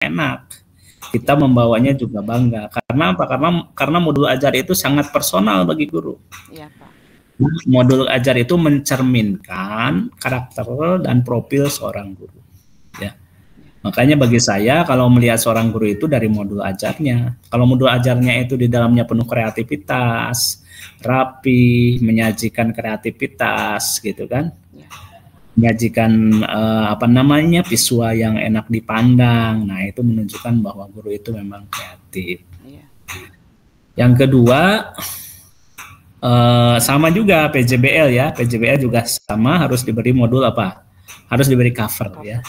enak. Kita membawanya juga bangga. Karena apa? Karena modul ajar itu sangat personal bagi guru. Iya, Pak. Modul ajar itu mencerminkan karakter dan profil seorang guru. Ya. Makanya bagi saya kalau melihat seorang guru itu dari modul ajarnya. Kalau modul ajarnya itu di dalamnya penuh kreativitas, rapi, menyajikan kreativitas, gitu kan? Menyajikan visual yang enak dipandang. Nah, itu menunjukkan bahwa guru itu memang kreatif. Yang kedua, sama juga PJBL ya. PJBL juga sama, harus diberi modul apa? Harus diberi cover ya.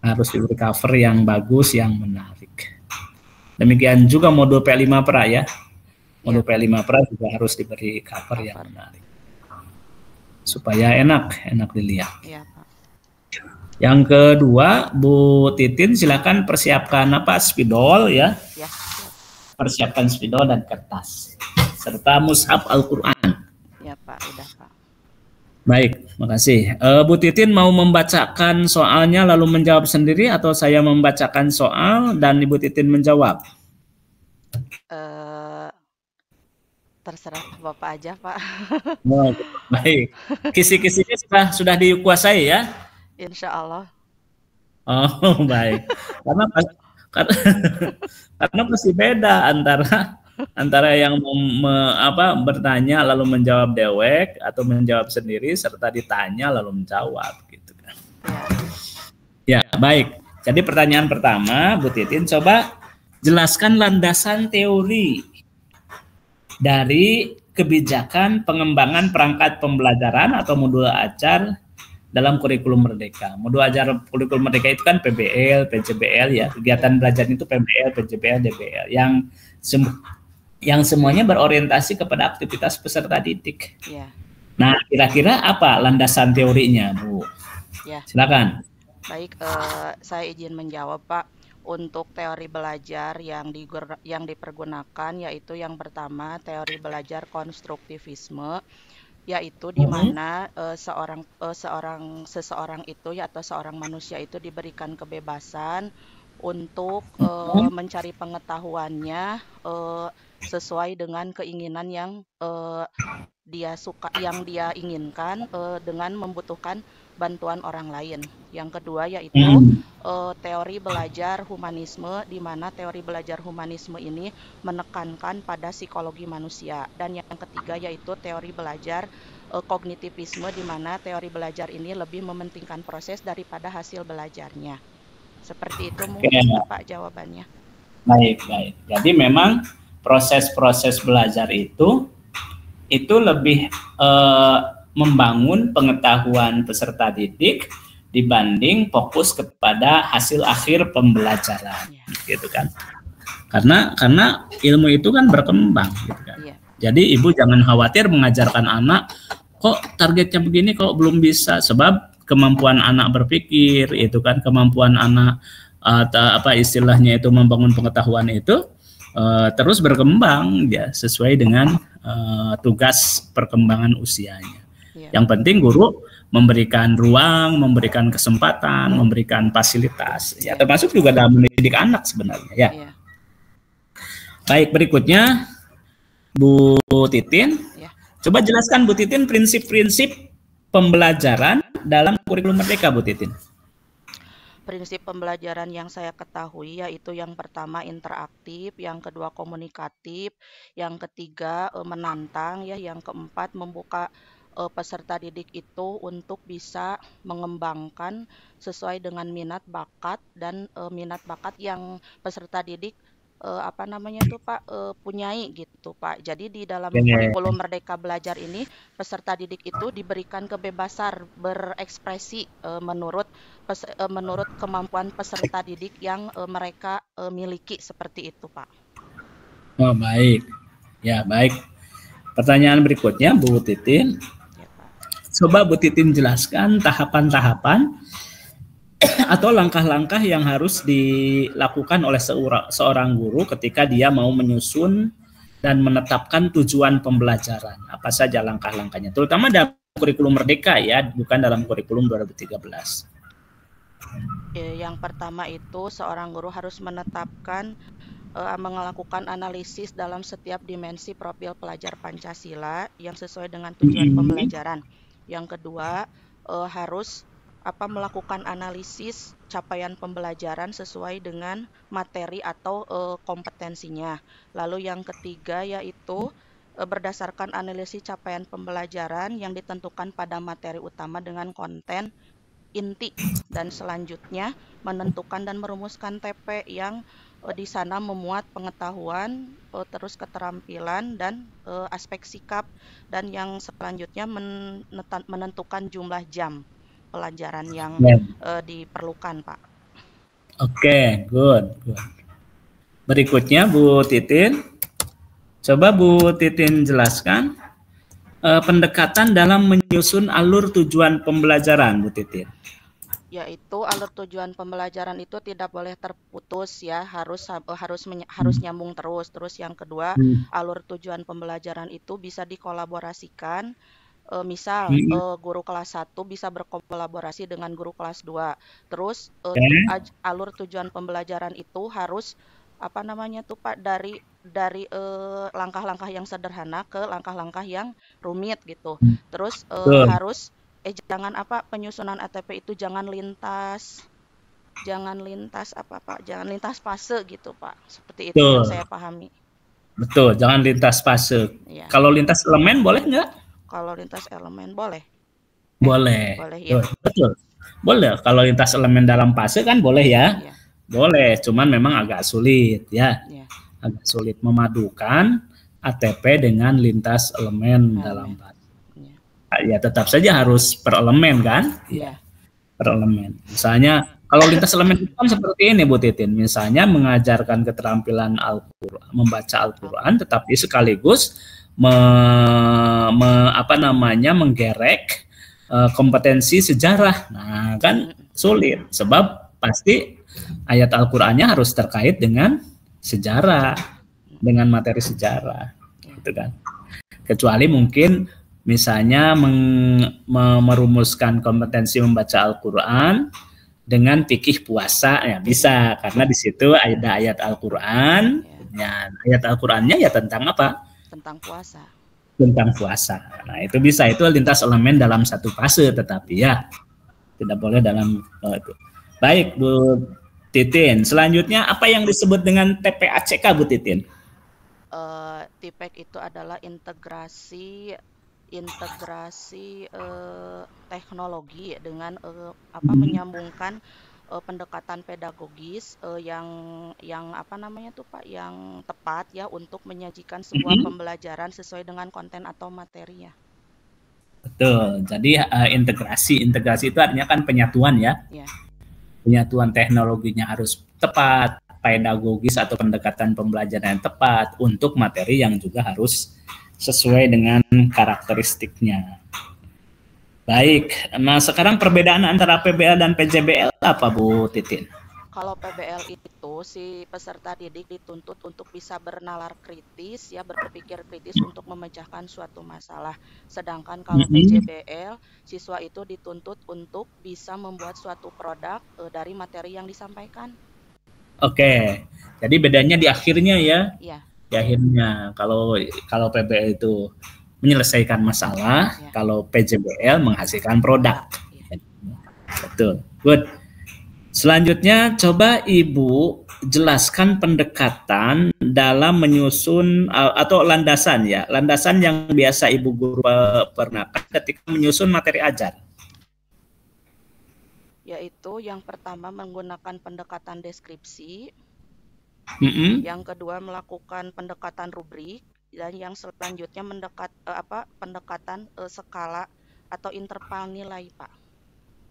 Harus diberi cover yang bagus, yang menarik. Demikian juga modul P5 Pra ya. Modul P5 Pra juga harus diberi cover yang menarik. Supaya enak dilihat. Iya, Pak. Yang kedua, Bu Titin silakan persiapkan spidol ya. Ya. Persiapkan spidol dan kertas serta mushaf Al-Qur'an. Ya, Pak, udah, Pak. Baik, makasih. Bu Titin mau membacakan soalnya lalu menjawab sendiri atau saya membacakan soal dan Ibu Titin menjawab? Terserah Bapak aja, Pak. Oh, baik. Kisi-kisinya sudah dikuasai ya? Insya Allah. Oh, baik. Karena pasti beda antara yang bertanya lalu menjawab dewek atau menjawab sendiri serta ditanya lalu menjawab gitu kan. Ya, baik. Jadi pertanyaan pertama, Bu Titin coba jelaskan landasan teori dari kebijakan pengembangan perangkat pembelajaran atau modul ajar dalam kurikulum merdeka. Modul ajar kurikulum merdeka itu kan PBL, PJBL ya. Kegiatan belajar itu PBL, PJBL, DBL yang semuanya berorientasi kepada aktivitas peserta didik. Ya. Nah, kira-kira apa landasan teorinya, Bu? Ya. Silakan. Baik, saya izin menjawab, Pak. Untuk teori belajar yang dipergunakan yaitu yang pertama teori belajar konstruktivisme, yaitu di mana seseorang itu atau seorang manusia itu diberikan kebebasan untuk mencari pengetahuannya sesuai dengan keinginan yang dia suka, yang dia inginkan dengan membutuhkan bantuan orang lain. Yang kedua yaitu teori belajar humanisme, di mana teori belajar humanisme ini menekankan pada psikologi manusia. Dan yang ketiga yaitu teori belajar kognitivisme, di mana teori belajar ini lebih mementingkan proses daripada hasil belajarnya. Seperti itu mungkin Pak jawabannya. Baik. Jadi memang proses-proses belajar itu lebih membangun pengetahuan peserta didik dibanding fokus kepada hasil akhir pembelajaran, gitu kan? Karena ilmu itu kan berkembang, gitu kan? Jadi ibu jangan khawatir mengajarkan anak, kok targetnya begini, kok belum bisa, sebab kemampuan anak berpikir, itu kan kemampuan anak istilahnya itu membangun pengetahuan itu terus berkembang ya sesuai dengan tugas perkembangan usianya. Yang penting guru memberikan ruang, memberikan kesempatan, memberikan fasilitas, ya termasuk juga dalam mendidik anak sebenarnya ya. Baik, berikutnya Bu Titin, coba jelaskan Bu Titin prinsip-prinsip pembelajaran dalam kurikulum merdeka, Bu Titin. Prinsip pembelajaran yang saya ketahui yaitu yang pertama interaktif, yang kedua komunikatif, yang ketiga menantang ya, yang keempat membuka peserta didik itu untuk bisa mengembangkan sesuai dengan minat bakat dan minat bakat yang peserta didik Pak punyai gitu Pak. Jadi di dalam kurikulum Merdeka Belajar ini peserta didik itu diberikan kebebasan berekspresi menurut kemampuan peserta didik yang mereka miliki, seperti itu Pak. Oh baik, ya baik. Pertanyaan berikutnya Bu Titin. Coba Bu Titin jelaskan tahapan-tahapan atau langkah-langkah yang harus dilakukan oleh seorang guru ketika dia mau menyusun dan menetapkan tujuan pembelajaran. Apa saja langkah-langkahnya, terutama dalam kurikulum Merdeka ya, bukan dalam kurikulum 2013. Yang pertama itu seorang guru harus melakukan analisis dalam setiap dimensi profil pelajar Pancasila yang sesuai dengan tujuan pembelajaran. Yang kedua, harus melakukan analisis capaian pembelajaran sesuai dengan materi atau kompetensinya. Lalu yang ketiga yaitu berdasarkan analisis capaian pembelajaran yang ditentukan pada materi utama dengan konten inti, dan selanjutnya menentukan dan merumuskan TP yang di sana memuat pengetahuan, terus keterampilan dan aspek sikap, dan yang selanjutnya menentukan jumlah jam pelajaran yang diperlukan, Pak. Oke, good. Berikutnya Bu Titin, coba Bu Titin jelaskan pendekatan dalam menyusun alur tujuan pembelajaran, Bu Titin. Yaitu alur tujuan pembelajaran itu tidak boleh terputus ya, harus nyambung terus. Terus yang kedua, alur tujuan pembelajaran itu bisa dikolaborasikan. Misal guru kelas 1 bisa berkolaborasi dengan guru kelas 2. Terus alur tujuan pembelajaran itu harus Pak, dari langkah-langkah yang sederhana ke langkah-langkah yang rumit gitu. Terus harus jangan penyusunan ATP itu jangan lintas fase gitu, Pak. Seperti itu yang saya pahami. Betul, jangan lintas fase. Ya. Kalau lintas elemen boleh nggak? Kalau lintas elemen boleh. Boleh. Boleh ya. Betul. Boleh. Kalau lintas elemen dalam fase kan boleh ya. Ya. Boleh, cuman memang agak sulit ya. Ya. Agak sulit memadukan ATP dengan lintas elemen dalam fase. Ya tetap saja harus per elemen kan? Iya. Per elemen. Misalnya kalau lintas elemen itu kan seperti ini Bu Titin. Misalnya mengajarkan keterampilan Al-Qur'an, membaca Al-Qur'an, tetapi sekaligus menggerek kompetensi sejarah. Nah kan sulit. Sebab pasti ayat Al-Qur'annya harus terkait dengan sejarah, dengan materi sejarah, gitu kan. Kecuali mungkin misalnya merumuskan kompetensi membaca Al-Qur'an dengan fikih puasa, ya bisa, karena di situ ada ayat Al-Qur'an, ya. Ayat Al-Qur'annya ya tentang apa? Tentang puasa. Tentang puasa. Nah itu bisa, itu lintas elemen dalam satu fase, tetapi ya tidak boleh dalam itu. Baik Bu Titin, selanjutnya apa yang disebut dengan TPACK Bu Titin? TPACK itu adalah integrasi teknologi dengan menyambungkan pendekatan pedagogis yang yang tepat ya untuk menyajikan sebuah pembelajaran sesuai dengan konten atau materinya. Betul. Jadi integrasi itu artinya kan penyatuan ya. Ya. Penyatuan teknologinya harus tepat, pedagogis atau pendekatan pembelajaran yang tepat untuk materi yang juga harus sesuai dengan karakteristiknya. Baik, nah sekarang perbedaan antara PBL dan PJBL apa Bu Titin? Kalau PBL itu si peserta didik dituntut untuk bisa bernalar kritis ya, berpikir kritis untuk memecahkan suatu masalah. Sedangkan kalau PJBL, siswa itu dituntut untuk bisa membuat suatu produk dari materi yang disampaikan. Oke, jadi bedanya di akhirnya ya? Iya. Di akhirnya kalau PBL itu menyelesaikan masalah, ya. Kalau PJBL menghasilkan produk. Ya. Betul, good. Selanjutnya coba Ibu jelaskan pendekatan dalam menyusun atau landasan ya, landasan yang biasa Ibu guru pernah ketika menyusun materi ajar. Yaitu yang pertama menggunakan pendekatan deskripsi. Yang kedua melakukan pendekatan rubrik, dan yang selanjutnya pendekatan skala atau interval nilai, Pak.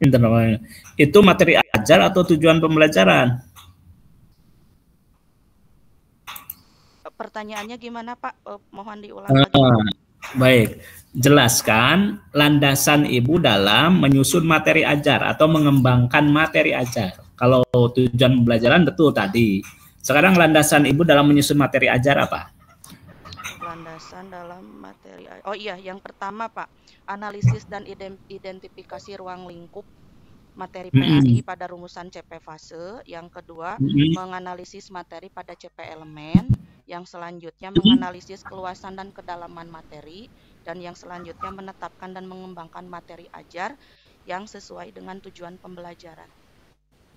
Interval itu materi ajar atau tujuan pembelajaran? Pertanyaannya gimana, Pak? Mohon diulang lagi. Baik, jelaskan landasan Ibu dalam menyusun materi ajar atau mengembangkan materi ajar. Kalau tujuan pembelajaran betul tadi. Sekarang landasan Ibu dalam menyusun materi ajar apa? Landasan dalam materi, yang pertama Pak, analisis dan identifikasi ruang lingkup materi PAI pada rumusan CP fase. Yang kedua, menganalisis materi pada CP elemen. Yang selanjutnya, menganalisis keluasan dan kedalaman materi. Dan yang selanjutnya, menetapkan dan mengembangkan materi ajar yang sesuai dengan tujuan pembelajaran.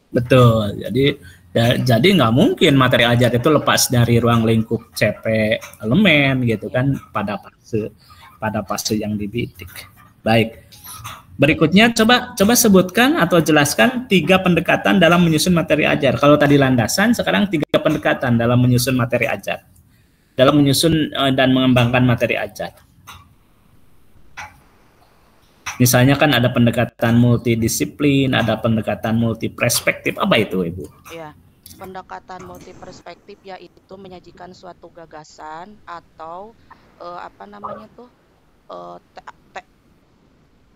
Betul. Jadi nggak mungkin materi ajar itu lepas dari ruang lingkup CP elemen gitu kan pada fase yang dibidik. Baik. Berikutnya coba sebutkan atau jelaskan 3 pendekatan dalam menyusun materi ajar. Kalau tadi landasan, sekarang 3 pendekatan dalam menyusun materi ajar. Dalam menyusun dan mengembangkan materi ajar. Misalnya kan ada pendekatan multidisiplin, ada pendekatan multiperspektif. Apa itu, Ibu? Ya, pendekatan multiperspektif yaitu menyajikan suatu gagasan atau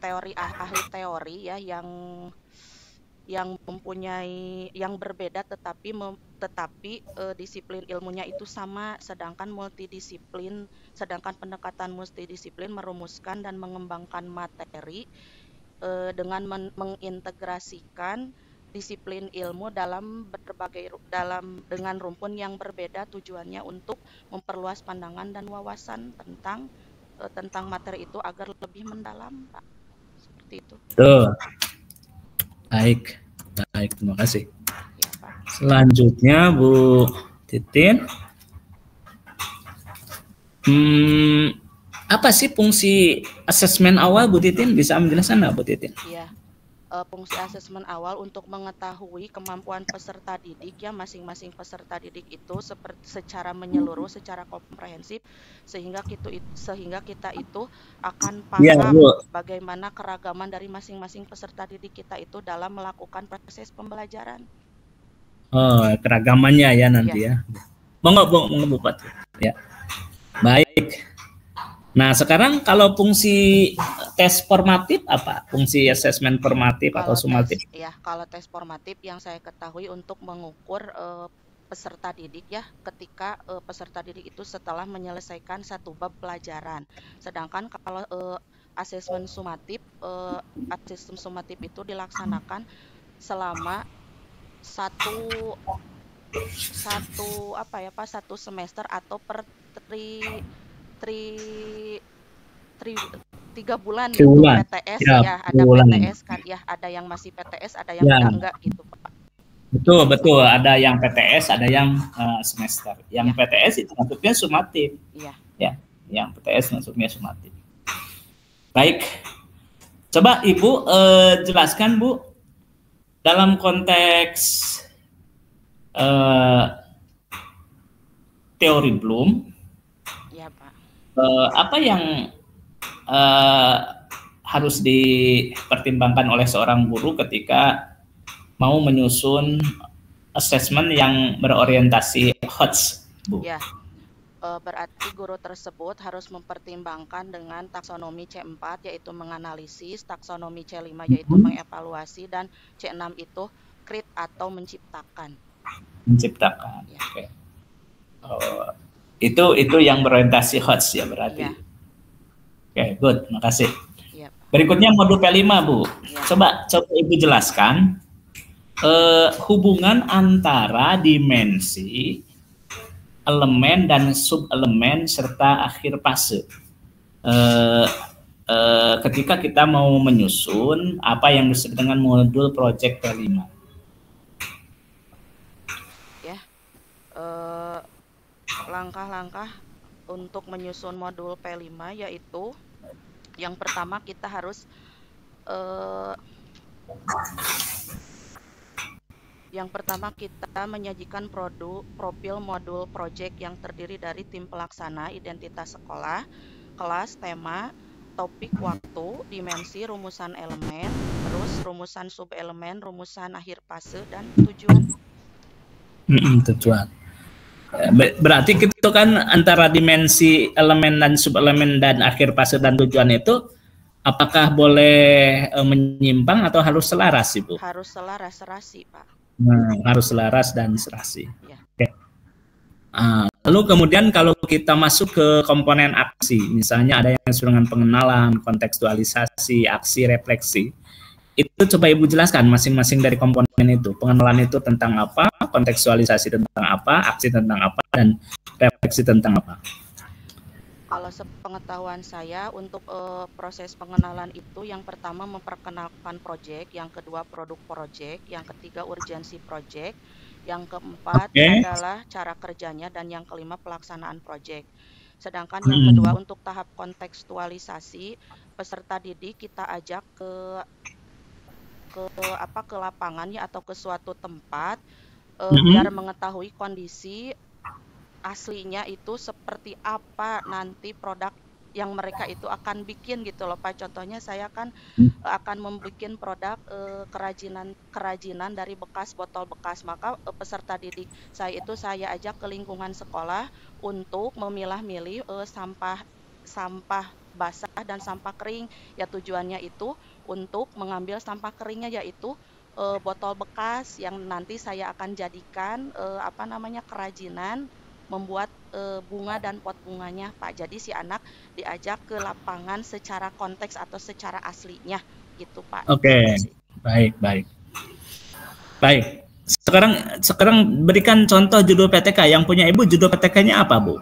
teori ahli teori ya yang mempunyai yang berbeda tetapi disiplin ilmunya itu sama, sedangkan pendekatan multidisiplin merumuskan dan mengembangkan materi dengan mengintegrasikan disiplin ilmu dengan rumpun yang berbeda, tujuannya untuk memperluas pandangan dan wawasan tentang materi itu agar lebih mendalam, Pak. Seperti itu. Tuh. Baik, terima kasih. Ya, Pak. Selanjutnya Bu Titin, apa sih fungsi asesmen awal, Bu Titin? Bisa menjelaskan nggak, Bu Titin? Iya, fungsi asesmen awal untuk mengetahui kemampuan peserta didik ya, masing-masing peserta didik itu secara menyeluruh, secara komprehensif, sehingga kita itu akan paham bagaimana keragaman dari masing-masing peserta didik kita itu dalam melakukan proses pembelajaran. Oh, keragamannya ya nanti ya. Monggo Bu Pat. Ya. Baik. Nah, sekarang kalau fungsi tes formatif apa? Fungsi asesmen formatif atau sumatif? Kalau tes formatif yang saya ketahui untuk mengukur peserta didik ya, ketika peserta didik itu setelah menyelesaikan satu bab pelajaran. Sedangkan kalau asesmen sumatif itu dilaksanakan selama satu semester atau per 3 bulan gitu, PTS ya, ada PTS kan ya, ada yang masih PTS, ada yang enggak gitu, Pak. Betul, ada yang PTS, ada yang semester. Yang PTS itu maksudnya sumatif. Ya, yang PTS maksudnya sumatif. Baik. Coba Ibu jelaskan, Bu, dalam konteks teori Bloom, apa yang harus dipertimbangkan oleh seorang guru ketika mau menyusun asesmen yang berorientasi HOTS, Bu? Ya, berarti guru tersebut harus mempertimbangkan dengan taksonomi C4 yaitu menganalisis, taksonomi C5 yaitu mengevaluasi, dan C6 itu create atau menciptakan. Ya. Oke. Itu yang berorientasi HOTS ya berarti. Ya. Oke, good, makasih. Ya. Berikutnya modul P5, Bu. Ya. Coba Ibu jelaskan hubungan antara dimensi, elemen dan subelemen serta akhir fase. Ketika kita mau menyusun apa yang disebut dengan modul project P5. Langkah-langkah untuk menyusun modul P5 yaitu yang pertama kita harus menyajikan profil modul project yang terdiri dari tim pelaksana, identitas sekolah, kelas, tema, topik, waktu, dimensi, rumusan elemen, terus rumusan subelemen, rumusan akhir fase, dan tujuan. Tujuan. Berarti itu kan antara dimensi, elemen dan subelemen dan akhir fase dan tujuan itu apakah boleh menyimpang atau harus selaras, Ibu? Harus selaras, serasi, Pak. Harus selaras dan serasi. Ya. Oke. Lalu kemudian kalau kita masuk ke komponen aksi, misalnya ada yang disebut dengan pengenalan, kontekstualisasi, aksi, refleksi, itu coba Ibu jelaskan masing-masing dari komponen itu. Pengenalan itu tentang apa, kontekstualisasi tentang apa, aksi tentang apa, dan refleksi tentang apa. Kalau sepengetahuan saya untuk proses pengenalan itu yang pertama memperkenalkan proyek, yang kedua produk proyek, yang ketiga urgensi proyek, yang keempat adalah cara kerjanya, dan yang kelima pelaksanaan proyek. Sedangkan yang kedua untuk tahap kontekstualisasi, peserta didik kita ajak ke lapangan ya atau ke suatu tempat biar mengetahui kondisi aslinya itu seperti apa nanti produk yang mereka itu akan bikin gitu loh Pak. Contohnya saya kan akan membuat produk kerajinan dari bekas botol bekas. Maka peserta didik saya itu saya ajak ke lingkungan sekolah untuk memilah-milih sampah sampah basah dan sampah kering. Ya tujuannya itu untuk mengambil sampah keringnya, yaitu botol bekas yang nanti saya akan jadikan kerajinan membuat bunga dan pot bunganya Pak. Jadi si anak diajak ke lapangan secara konteks atau secara aslinya gitu Pak. Oke, baik. Baik. Sekarang berikan contoh judul PTK. Yang punya Ibu judul PTK-nya apa, Bu?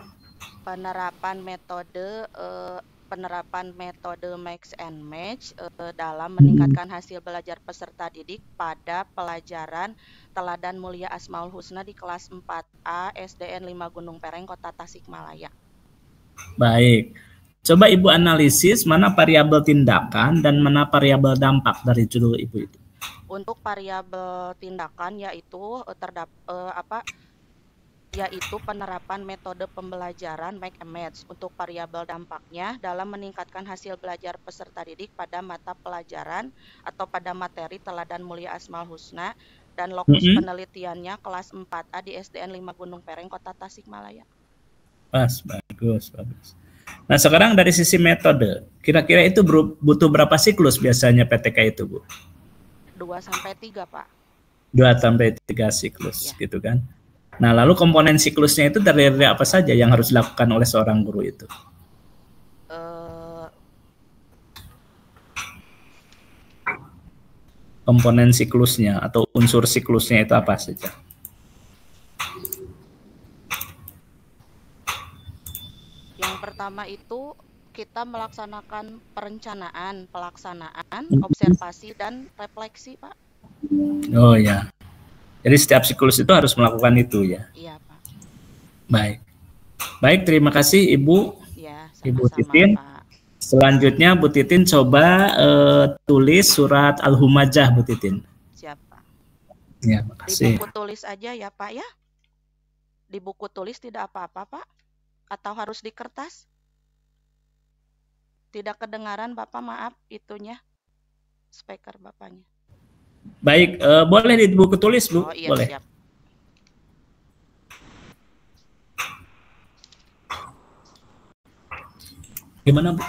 Penerapan metode mix and match dalam meningkatkan hasil belajar peserta didik pada pelajaran Teladan Mulia Asmaul Husna di kelas 4A SDN 5 Gunung Pereng, Kota Tasikmalaya. Baik. Coba Ibu analisis mana variabel tindakan dan mana variabel dampak dari judul Ibu itu. Untuk variabel tindakan yaitu yaitu penerapan metode pembelajaran make and match. Untuk variabel dampaknya dalam meningkatkan hasil belajar peserta didik pada mata pelajaran atau pada materi Teladan Mulia Asmaul Husna, dan lokus penelitiannya kelas 4A di SDN 5 Gunung Pereng, Kota Tasikmalaya. Bagus. Nah, sekarang dari sisi metode, kira-kira itu butuh berapa siklus biasanya PTK itu, Bu? 2-3, Pak. 2-3 siklus, ya. Gitu kan. Nah, lalu komponen siklusnya itu terdiri apa saja yang harus dilakukan oleh seorang guru itu? Komponen siklusnya atau unsur siklusnya itu apa saja? Yang pertama itu kita melaksanakan perencanaan, pelaksanaan, observasi, dan refleksi, Pak. Oh ya. Jadi setiap siklus itu harus melakukan itu ya? Iya, Pak. Baik, terima kasih Ibu. Ya, Ibu sama-sama, Titin. Pak. Selanjutnya Bu Titin coba tulis surat Al-Humajah, Bu Titin. Siapa? Ya, makasih. Di buku tulis aja ya Pak ya? Di buku tulis tidak apa-apa Pak? Atau harus di kertas? Tidak kedengaran Bapak, maaf itunya. Speaker Bapaknya. Baik, boleh di buku tulis Bu? Oh iya, boleh. Siap. Gimana Bu?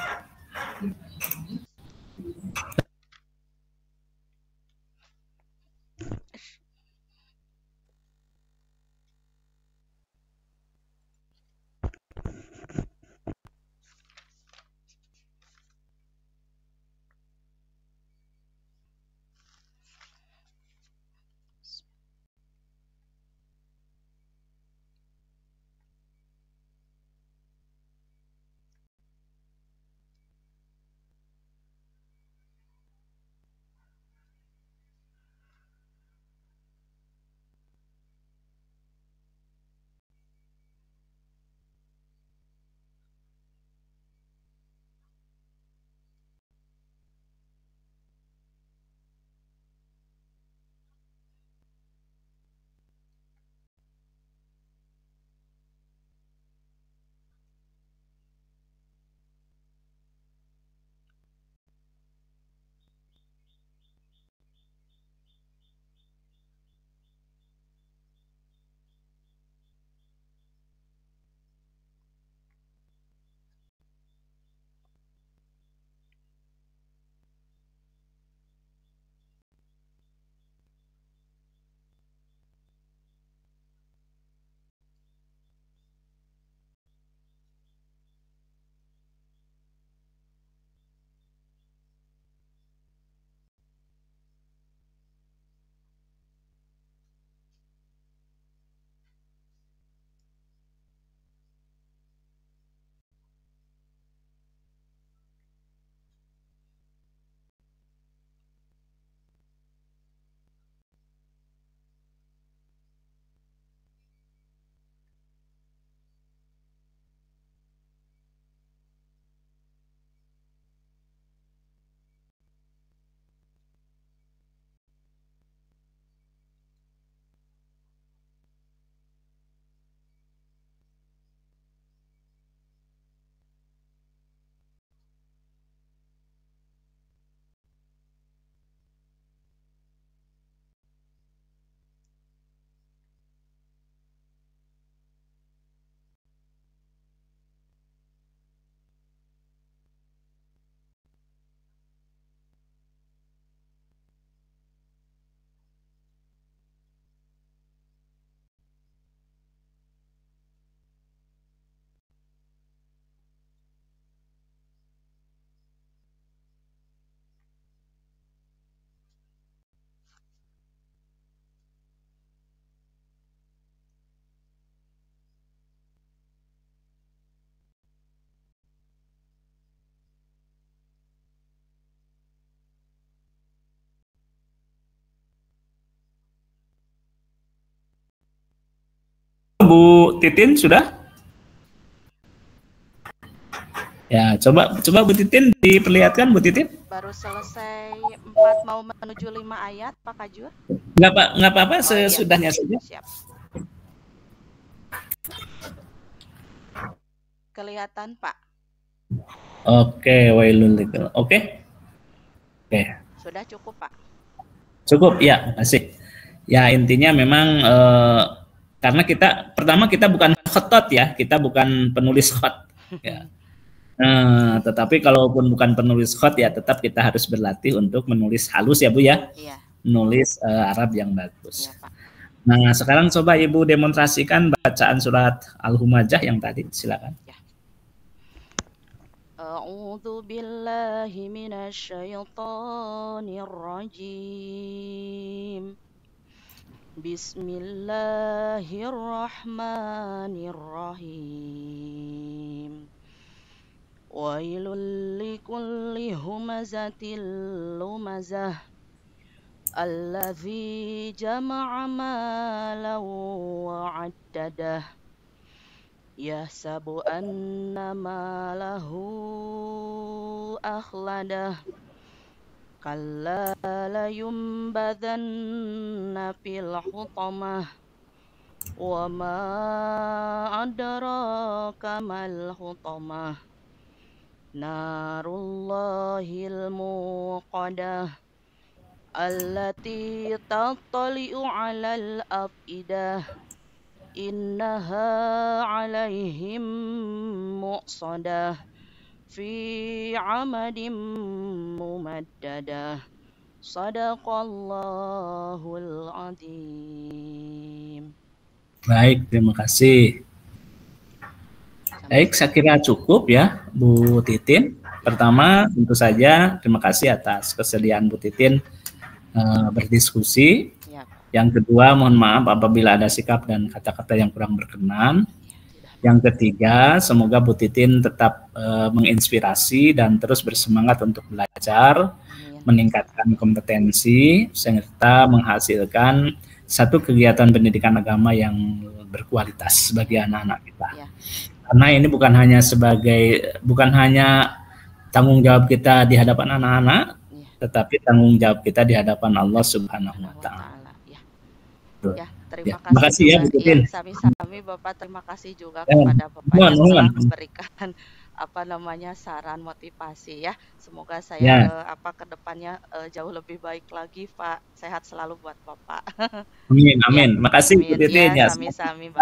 Bu Titin sudah? Ya, coba Bu Titin diperlihatkan, Bu Titin. Baru selesai 4 mau menuju 5 ayat, Pak Kajur. Nggak apa-apa, sesudahnya saja. Siap. Kelihatan, Pak. Oke, wailul likal. Oke. Sudah cukup, Pak. Cukup, ya, kasih. Ya, intinya memang karena pertama kita bukan khotot ya, kita bukan penulis khot. Ya. Tetapi kalaupun bukan penulis khot ya tetap kita harus berlatih untuk menulis halus ya Bu ya. Iya. Menulis Arab yang bagus. Iya, Pak. Nah, sekarang coba Ibu demonstrasikan bacaan surat Al-Humajah yang tadi, silakan. Ya. A'udzu billahi minasyaitonir rajim. Bismillahirrahmanirrahim. Wailul likulli humazatil lumazah alladzi jama'a malan wa 'addadah yahsabu anna malahu akhladah kalla layumbadanna fil hutamah wa ma adraka mal hutamah narullahil muqadah allati tattali'u 'alal afidah innaha 'alaihim muqsadah fi 'amadin mumaddadah sadaqallahul azim. Baik, terima kasih. Baik, saya kira cukup ya Bu Titin. Pertama, tentu saja terima kasih atas kesediaan Bu Titin berdiskusi. Ya. Yang kedua, mohon maaf apabila ada sikap dan kata-kata yang kurang berkenan. Yang ketiga, semoga Bu Titin tetap menginspirasi dan terus bersemangat untuk belajar, meningkatkan kompetensi, serta menghasilkan satu kegiatan pendidikan agama yang berkualitas bagi anak-anak kita. Ya. Karena ini bukan hanya tanggung jawab kita di hadapan anak-anak, tetapi tanggung jawab kita di hadapan Allah Subhanahu wa Ta'ala. Ya, terima kasih ya, Bu Titin. Sami-sami Bapak, terima kasih juga kepada Bapak yang telah memberikan saran motivasi ya. Semoga saya ke depannya jauh lebih baik lagi, Pak. Sehat selalu buat Bapak. Amin. Makasih Bu Titin ya. Sami-sami Bapak.